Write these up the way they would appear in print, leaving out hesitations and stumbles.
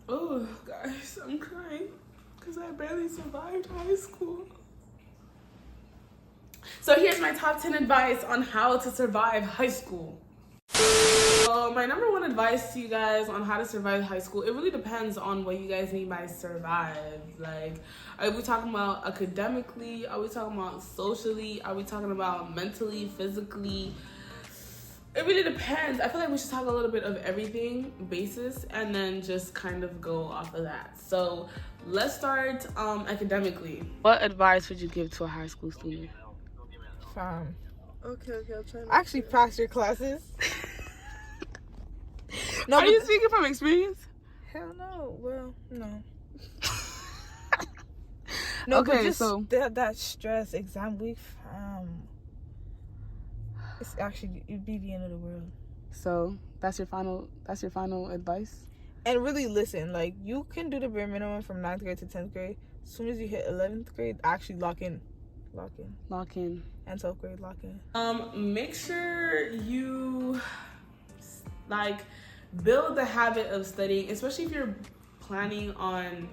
Oh, guys, I'm crying because I barely survived high school. So here's my top 10 advice on how to survive high school. So my number one advice to you guys on how to survive high school, it really depends on what you guys mean by survive. Like, are we talking about academically? Are we talking about socially? Are we talking about mentally, physically? It really depends. I feel like we should talk a little bit of everything basis and then just kind of go off of that. So let's start academically. What advice would you give to a high school student? Okay, I'll try. Actually, pass your classes. No, are you speaking from experience? Hell no. Well, no. No, okay, but just so that stress exam week, it's actually, it'd be the end of the world. So that's your final advice? And really listen, like, you can do the bare minimum from 9th grade to 10th grade. As soon as you hit 11th grade, actually lock in. And 12th grade, lock in. Make sure you like build the habit of studying, especially if you're planning on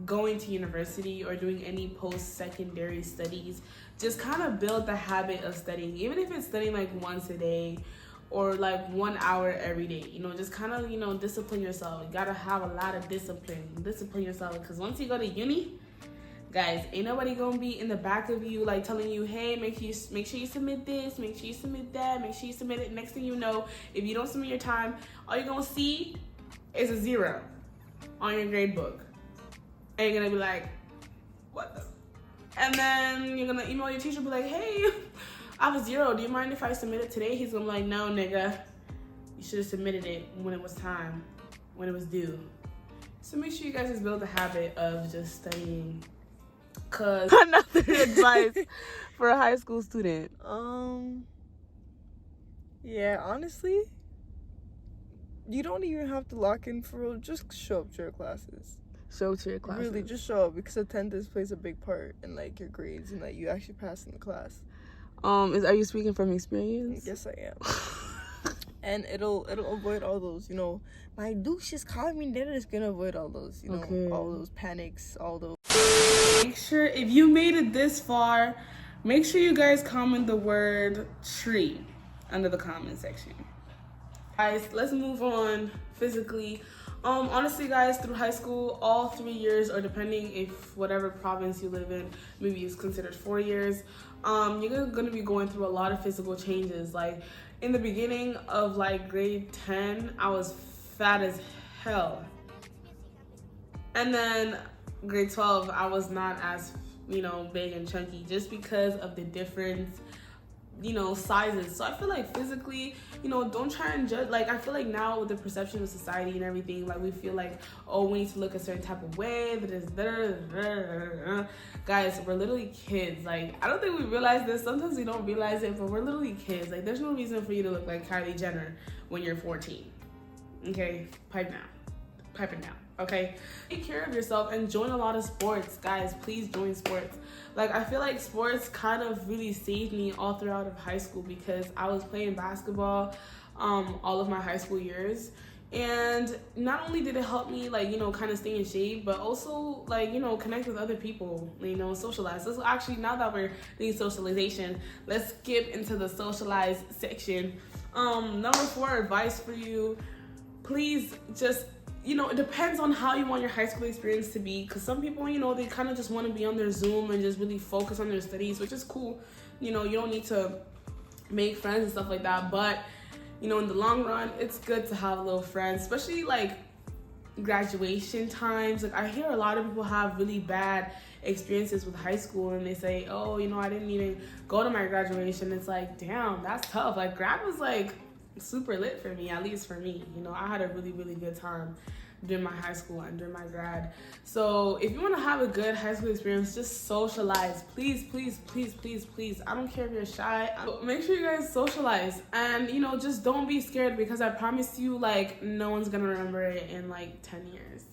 going to university or doing any post-secondary studies. Just kind of build the habit of studying, even if it's studying like once a day or like 1 hour every day. You know, just kind of, you know, discipline yourself. You gotta have a lot of discipline yourself, because once you go to uni, guys, ain't nobody gonna be in the back of you like telling you, hey, make sure you submit this, make sure you submit that, make sure you submit it. Next thing you know, if you don't submit your time, all you're gonna see is a 0 on your grade book. And you're gonna be like, what the? And then you're gonna email your teacher, be like, hey, I have a 0. Do you mind if I submit it today? He's gonna be like, no, nigga. You should have submitted it when it was time, when it was due. So make sure you guys just build the habit of just studying. Cause another advice for a high school student. Yeah, honestly, you don't even have to lock in for real. Just show up to your classes. Really, just show up, because attendance plays a big part in like your grades and like you actually pass in the class. Are you speaking from experience? Yes, I am. And it'll avoid all those, you know, my douche is calling me. Then it's gonna avoid all those, you know, all those panics, all those. Make sure, if you made it this far, make sure you guys comment the word tree under the comment section. Guys, let's move on physically. Honestly, guys, through high school, all 3 years, or depending if whatever province you live in, maybe it's considered 4 years, you're gonna be going through a lot of physical changes. Like in the beginning of like grade 10, I was fat as hell. And then grade 12, I was not as, you know, big and chunky, just because of the different, you know, sizes. So I feel like physically, you know, don't try and judge. Like, I feel like now with the perception of society and everything, like we feel like, oh, we need to look a certain type of way, that is guys, we're literally kids. Like, I don't think we realize this. Sometimes we don't realize it, but we're literally kids. Like, there's no reason for you to look like Kylie Jenner when you're 14. Okay, pipe it down. Okay, take care of yourself and join a lot of sports. Guys, please join sports. Like, I feel like sports kind of really saved me all throughout of high school, because I was playing basketball all of my high school years, and not only did it help me, like, you know, kind of stay in shape, but also, like, you know, connect with other people, you know, socialize. Let's actually, now that we're doing socialization, let's skip into the socialize section. Number 4 advice for you, please just, you know, it depends on how you want your high school experience to be, because some people, you know, they kind of just want to be on their Zoom and just really focus on their studies, which is cool. You know, you don't need to make friends and stuff like that, but, you know, in the long run, it's good to have little friends, especially like graduation times. Like, I hear a lot of people have really bad experiences with high school, and they say, oh, you know, I didn't even go to my graduation. It's like, damn, that's tough. Like, grad was like super lit for me, at least for me. You know, I had a really, really good time during my high school and during my grad. So if you want to have a good high school experience, just socialize. Please, please, please, please, please. I don't care if you're shy. Make sure you guys socialize, and, you know, just don't be scared, because I promise you, like, no one's gonna remember it in like 10 years,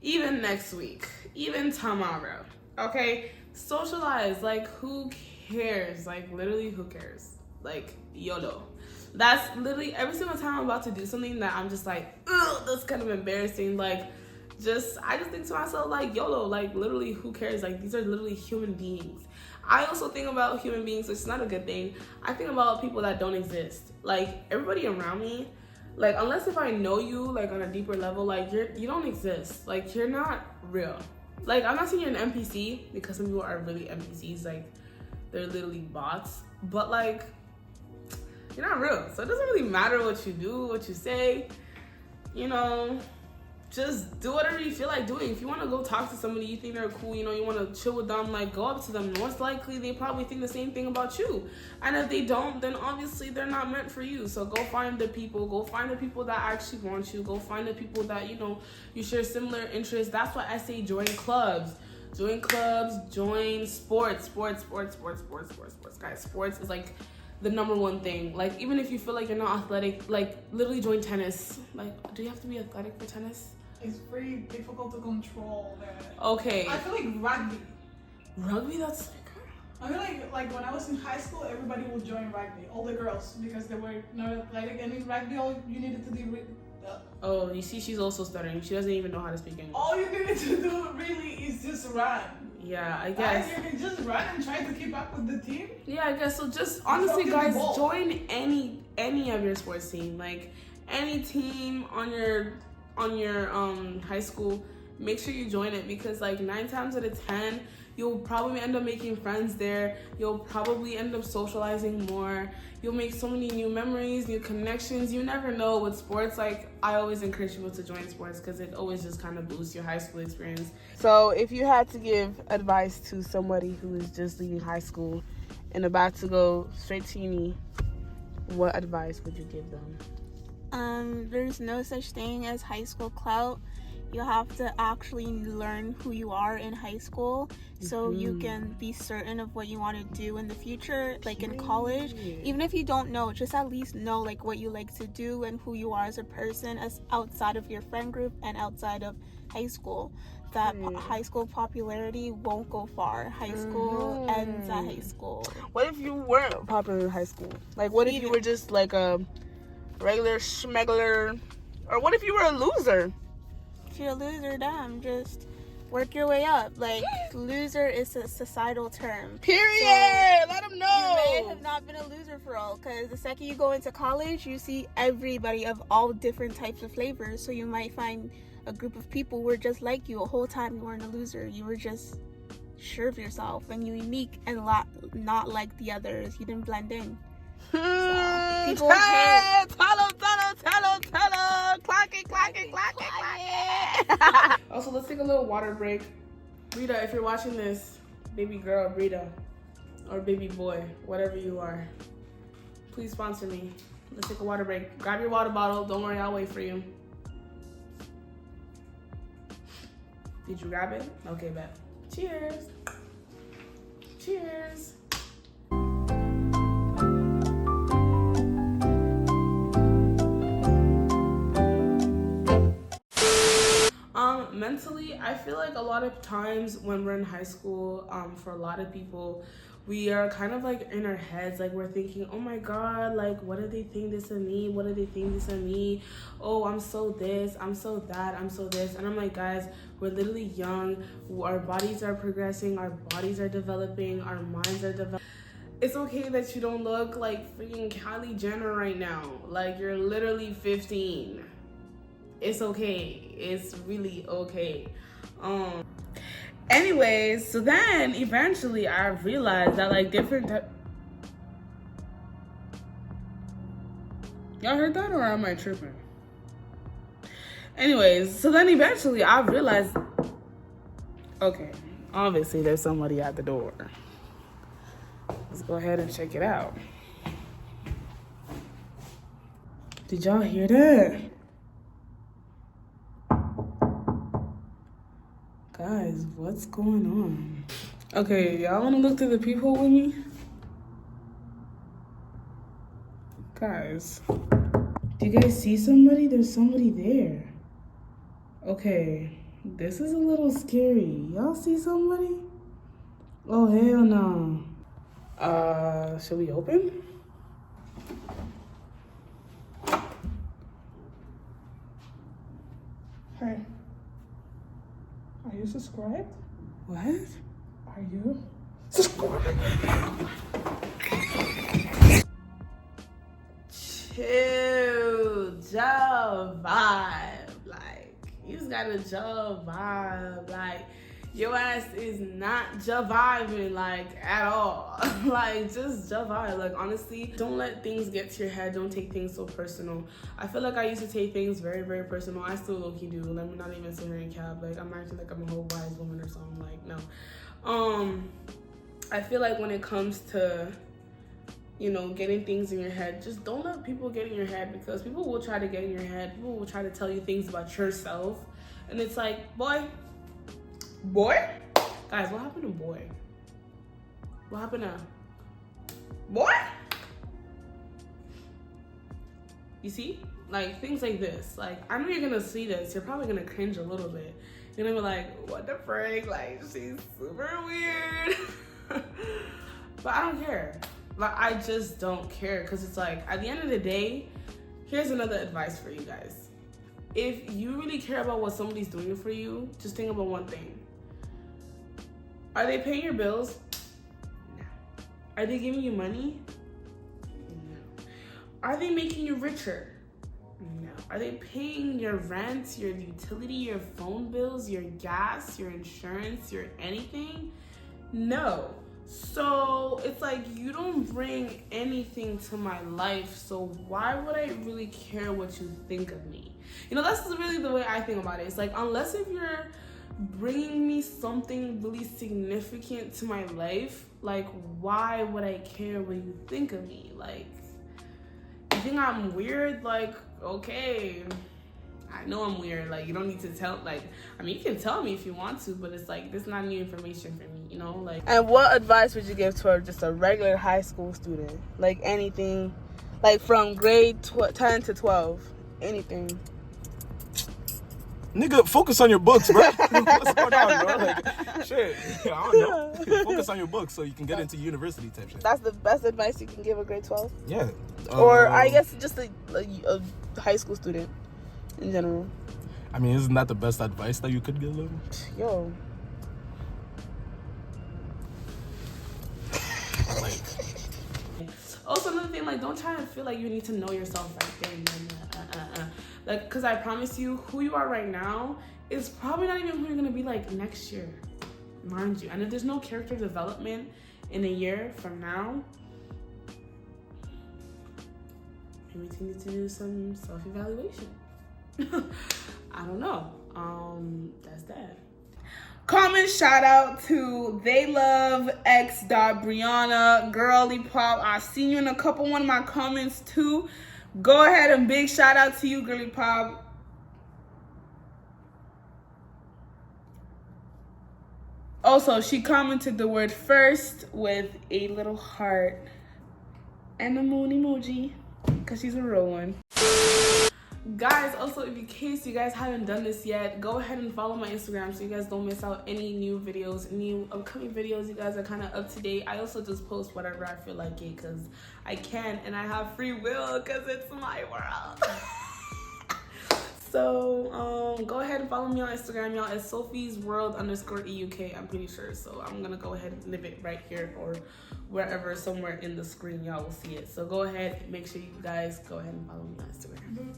even next week, even tomorrow. Okay, socialize. Like, who cares? Like, literally, who cares? Like, YOLO. That's literally every single time I'm about to do something that I'm just like, ugh, that's kind of embarrassing. Like, I just think to myself, like, YOLO, like, literally, who cares? Like, these are literally human beings. I also think about human beings, which is not a good thing. I think about people that don't exist. Like, everybody around me, like, unless if I know you, like, on a deeper level, like, you don't exist. Like, you're not real. Like, I'm not saying you're an NPC, because some people are really NPCs, like, they're literally bots. But, like, you're not real. So it doesn't really matter what you do, what you say, you know. Just do whatever you feel like doing. If you want to go talk to somebody, you think they're cool, you know, you want to chill with them, like, go up to them. Most likely, they probably think the same thing about you. And if they don't, then obviously they're not meant for you. So go find the people. Go find the people that actually want you. Go find the people that, you know, you share similar interests. That's why I say join clubs. Join clubs, join sports. Guys, sports is, like, the number one thing. Like, even if you feel like you're not athletic, like, literally join tennis. Like, do you have to be athletic for tennis? It's very difficult to control that. Okay. I feel like rugby. Rugby, that's I feel like when I was in high school, everybody would join rugby, all the girls, because they were not athletic. And in rugby, all you needed to do. Oh, you see, she's also stuttering. She doesn't even know how to speak English. All you needed to do really is just run. Yeah, I guess. You can just run and try to keep up with the team. Yeah, I guess so. Just honestly, guys, join any of your sports team, like any team on your high school. Make sure you join it, because like 9 times out of 10, you'll probably end up making friends there. You'll probably end up socializing more. You'll make so many new memories, new connections. You never know with sports. Like, I always encourage people to join sports because it always just kind of boosts your high school experience. So if you had to give advice to somebody who is just leaving high school and about to go straight to uni, what advice would you give them? There's no such thing as high school clout. You have to actually learn who you are in high school so you can be certain of what you want to do in the future, like in college. Even if you don't know, just at least know like what you like to do and who you are as a person, as outside of your friend group and outside of high school. That high school popularity won't go far. High school ends at high school. What if you weren't popular in high school? Like, what if you were just like a regular schmegler? Or what if you were a loser? If you're a loser, damn, just work your way up. Like, loser is a societal term. Period. So let them know. You may have not been a loser for all, because the second you go into college, you see everybody of all different types of flavors. So you might find a group of people who were just like you. The whole time you weren't a loser. You were just sure of yourself and you're unique and not like the others. You didn't blend in. So, people tell them. Clock it. Also, let's take a little water break. Rita, if you're watching this, baby girl Rita, or baby boy, whatever you are, please sponsor me. Let's take a water break. Grab your water bottle. Don't worry, I'll wait for you. Did you grab it? Okay, bet. Cheers. Cheers. Mentally, I feel like a lot of times when we're in high school, for a lot of people, we are kind of like in our heads, like we're thinking, oh my god, like what do they think this of me? What do they think this of me? Oh, I'm so this, I'm so that, I'm so this. And I'm like, guys, we're literally young. Our bodies are progressing, our bodies are developing, our minds are developing. It's okay that you don't look like freaking Kylie Jenner right now. Like, you're literally 15. It's okay. It's really okay. Anyways, so then eventually I realized that like different y'all heard that, or am I tripping? Anyways, so then eventually I realized, okay, obviously there's somebody at the door. Let's go ahead and check it out. Did y'all hear that? Guys, what's going on? Okay, y'all wanna look through the peephole with me? Guys, do you guys see somebody? There's somebody there. Okay, this is a little scary. Y'all see somebody? Oh, hell no. Should we open? Hey. Are you subscribed? What? Are you subscribed? Chill, job vibe. Like, you just got a job vibe. Like, your ass is not vibing, like, at all. Like, just vibe. Like, honestly, don't let things get to your head. Don't take things so personal. I feel like I used to take things very, very personal. I still low-key do. Let me not even sit here and cap. Like, I'm acting like I'm a whole wise woman or something. Like, no. I feel like when it comes to, you know, getting things in your head, just don't let people get in your head, because people will try to get in your head. People will try to tell you things about yourself. And it's like, boy? Guys, what happened to boy? What happened to boy? You see? Like, things like this. Like, I know you're gonna see this. You're probably gonna cringe a little bit. You're gonna be like, what the frick? Like, she's super weird. But I don't care. Like, I just don't care, because it's like, at the end of the day, here's another advice for you guys. If you really care about what somebody's doing for you, just think about one thing. Are they paying your bills? No. Are they giving you money? No. Are they making you richer? No. Are they paying your rent, your utility, your phone bills, your gas, your insurance, your anything? No. So it's like, you don't bring anything to my life, so why would I really care what you think of me? You know, that's really the way I think about it. It's like, unless if you're bringing me something really significant to my life, like, why would I care what you think of me? Like, you think I'm weird? Like, okay, I know I'm weird. Like, you don't need to tell, like, I mean, you can tell me if you want to, but it's like, this is not new information for me, you know? Like, and what advice would you give to just a regular high school student? Like, anything, like, from grade 10 to 12, anything. Nigga, focus on your books, bro. What's going on, bro? Like, shit. I don't know. Focus on your books so you can get into university type shit. That's the best advice you can give a grade 12? Yeah. Or I guess just a high school student in general. I mean, isn't that the best advice that you could give them? Yo. Like, also, another thing, like, don't try to feel like you need to know yourself right there. Like, because I promise you, who you are right now is probably not even who you're going to be, like, next year. Mind you. And if there's no character development in a year from now, maybe you need to do some self-evaluation. I don't know. That's that. Comment shout out to They Love X Brianna, Girly Pop. I've seen you in a couple one of my comments too. Go ahead and big shout out to you, Girly Pop. Also, she commented the word first with a little heart and a moon emoji, because she's a real one. Guys, also, in case you guys haven't done this yet, go ahead and follow my Instagram so you guys don't miss out any new videos, new upcoming videos. You guys are kind of up to date. I also just post whatever I feel like it, because I can and I have free will, because it's my world. So go ahead and follow me on Instagram, y'all. It's SophiesWorld_EUK, I'm pretty sure. So I'm gonna go ahead and leave it right here or wherever, somewhere in the screen, y'all will see it. So go ahead, make sure you guys go ahead and follow me on Instagram.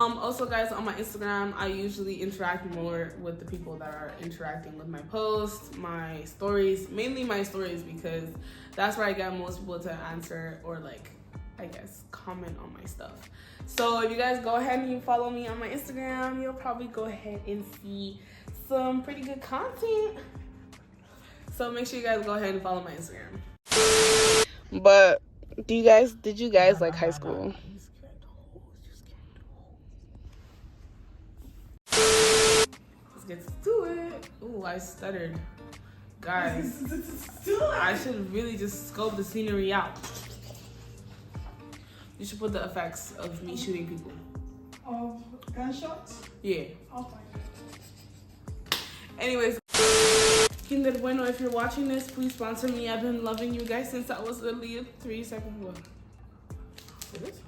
Also, guys, on my Instagram, I usually interact more with the people that are interacting with my posts, my stories, mainly my stories, because that's where I get most people to answer or, like, I guess, comment on my stuff. So if you guys go ahead and you follow me on my Instagram, you'll probably go ahead and see some pretty good content. So make sure you guys go ahead and follow my Instagram. But did you guys like high school? Let's get to it. Ooh, I stuttered. Guys, I should really just scope the scenery out. You should put the effects of me shooting people. Of gunshots? Yeah. Oh my God. Anyways, Kinder Bueno, if you're watching this, please sponsor me. I've been loving you guys since I was literally a 3-second boy. Like this?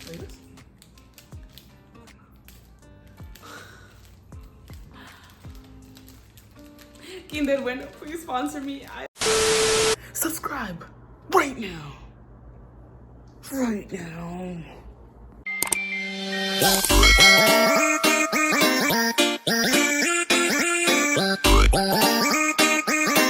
Like this? Kinder Bueno, please sponsor me. Subscribe right now. Right now.